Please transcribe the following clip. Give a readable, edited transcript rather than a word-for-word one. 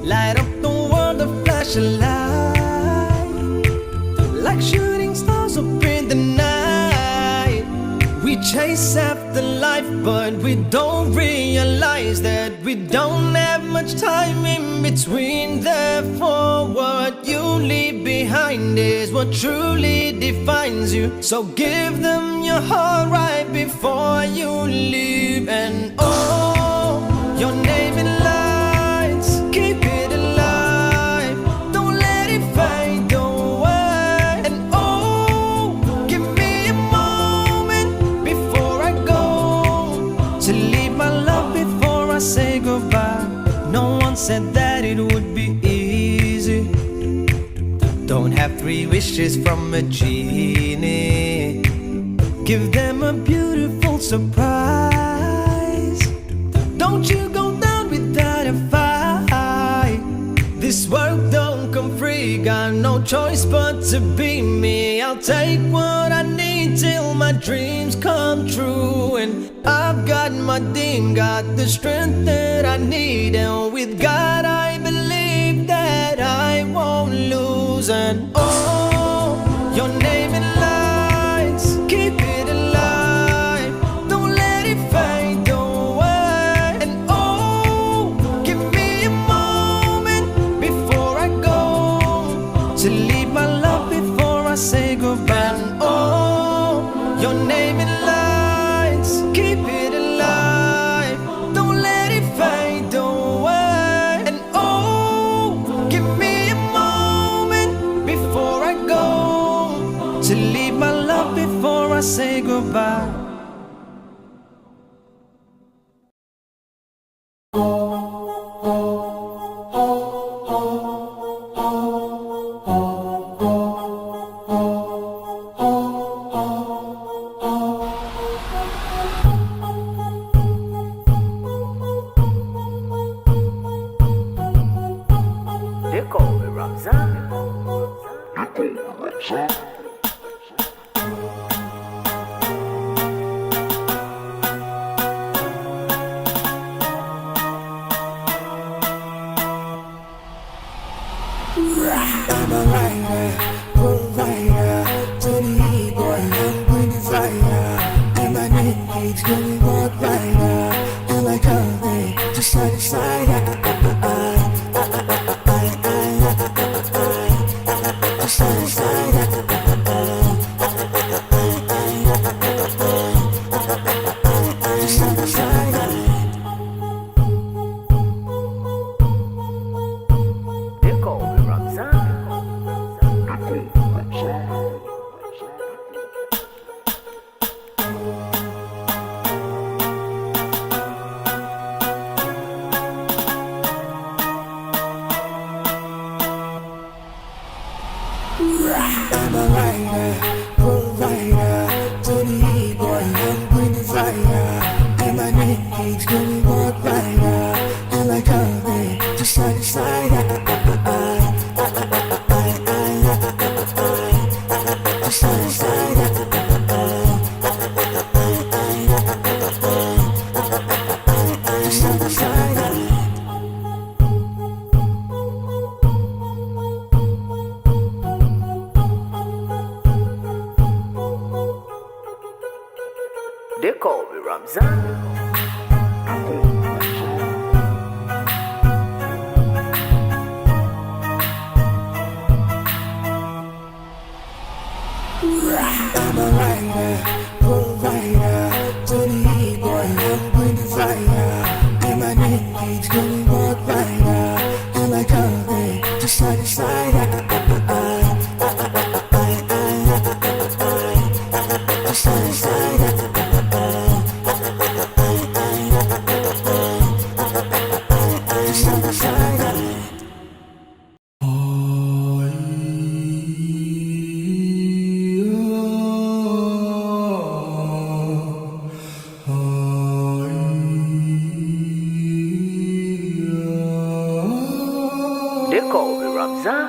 light up the world, a flash of light, like shooting stars up in the night. We chase after life, but we don't realize that we don't have much time in between. Therefore, what you leave behind is what truly defines you. So give them your heart right before you leave. And oh, your name in lights, keep it alive, don't let it fade away. And oh, give me a moment before I go, to leave my love before I say goodbye. No one said that it would be easy. Don't have 3 wishes from a genie. Give them a beautiful surprise. Don't you go down without a fight. This world don't come free, got no choice but to be me. I'll take what I need till my dreams come true. And I've got my team, got the strength that I need. And with God I believe that I won't lose. And oh, your name in lights, keep it alive, don't let it fade away. And oh, give me a moment before I go, to leave my love before I say goodbye. And oh, your name in lights, keep it alive, don't let it fade away. And oh, give me a moment before I go, to leave my love before I say goodbye. I'm a rider, provider, to the boy, I'm going to fire. And my name keeps going walk rider, and my color just side to side. Just side to side. Just side to side. I'm a rider, provider, to the boy, I'm going to fire. And my name keeps going walk rider, and my color just side to side. Just side to side. Just side to side. They call me Ramzan. I'm a rider, provider, to the boy, I'm going to fire. And my name keeps going walk rider, and my color just side to side. Just side to side. Just side to side. They call me Ramzan.